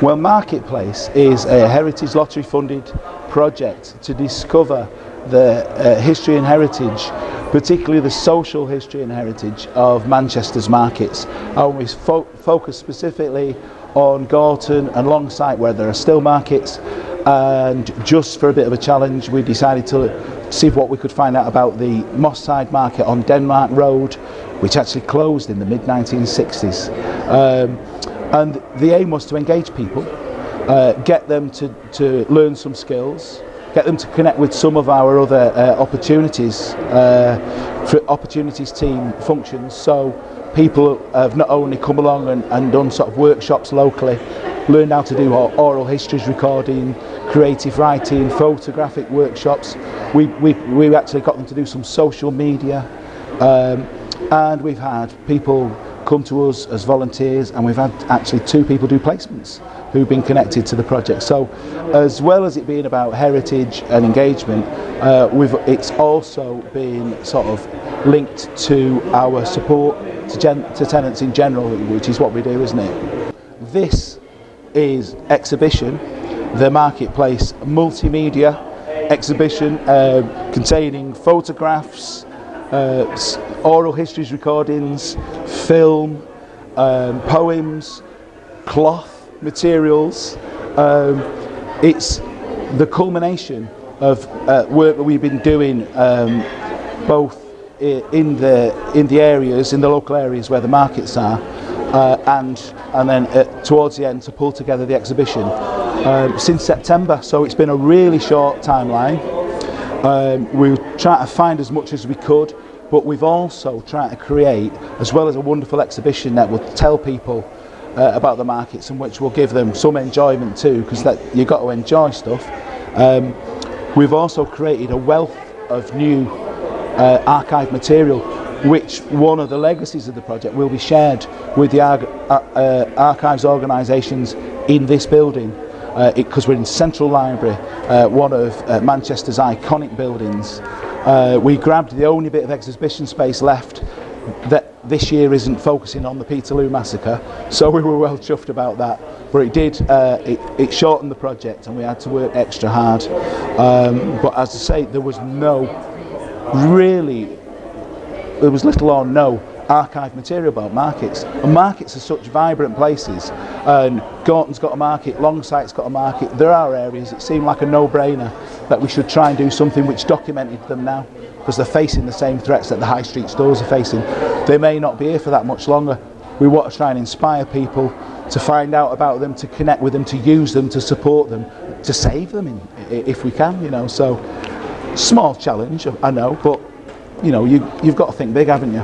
Well, Marketplace is a Heritage Lottery funded project to discover the history and heritage, particularly the social history and heritage of Manchester's markets. And we focus specifically on Gorton and Longsight, where there are still markets, and just for a bit of a challenge we decided to see what we could find out about the Moss Side market on Denmark Road, which actually closed in the mid-1960s. And the aim was to engage people, get them to learn some skills, get them to connect with some of our other opportunities, for opportunities team functions. So people have not only come along and done sort of workshops locally, learned how to do oral histories recording, creative writing, photographic workshops. We actually got them to do some social media, and we've had people come to us as volunteers, and we've had actually 2 people do placements who've been connected to the project. So as well as it being about heritage and engagement, it's also been sort of linked to our support to tenants in general, which is what we do, isn't it? This is exhibition, the Marketplace multimedia exhibition, containing photographs, oral histories recordings, film, poems, cloth materials. It's the culmination of work that we've been doing, both in the areas, in the local areas where the markets are, and then towards the end to pull together the exhibition since September. So it's been a really short timeline. We try to find as much as we could, but we've also tried to create, as well as a wonderful exhibition that will tell people about the markets, and which will give them some enjoyment too, because you've got to enjoy stuff. We've also created a wealth of new archive material, which one of the legacies of the project will be shared with the archives organisations in this building, because we're in Central Library, one of Manchester's iconic buildings. We grabbed the only bit of exhibition space left that this year isn't focusing on the Peterloo massacre, so we were well chuffed about that. But it shortened the project, and we had to work extra hard. But as I say, there was little or no archive material about markets, and markets are such vibrant places, and Gorton's got a market, Longsight's got a market. There are areas it seemed like a no-brainer that we should try and do something which documented them now, because they're facing the same threats that the high street stores are facing. They may not be here for that much longer. We want to try and inspire people to find out about them, to connect with them, to use them, to support them, to save them if we can, so small challenge, I know, but you've got to think big, haven't you?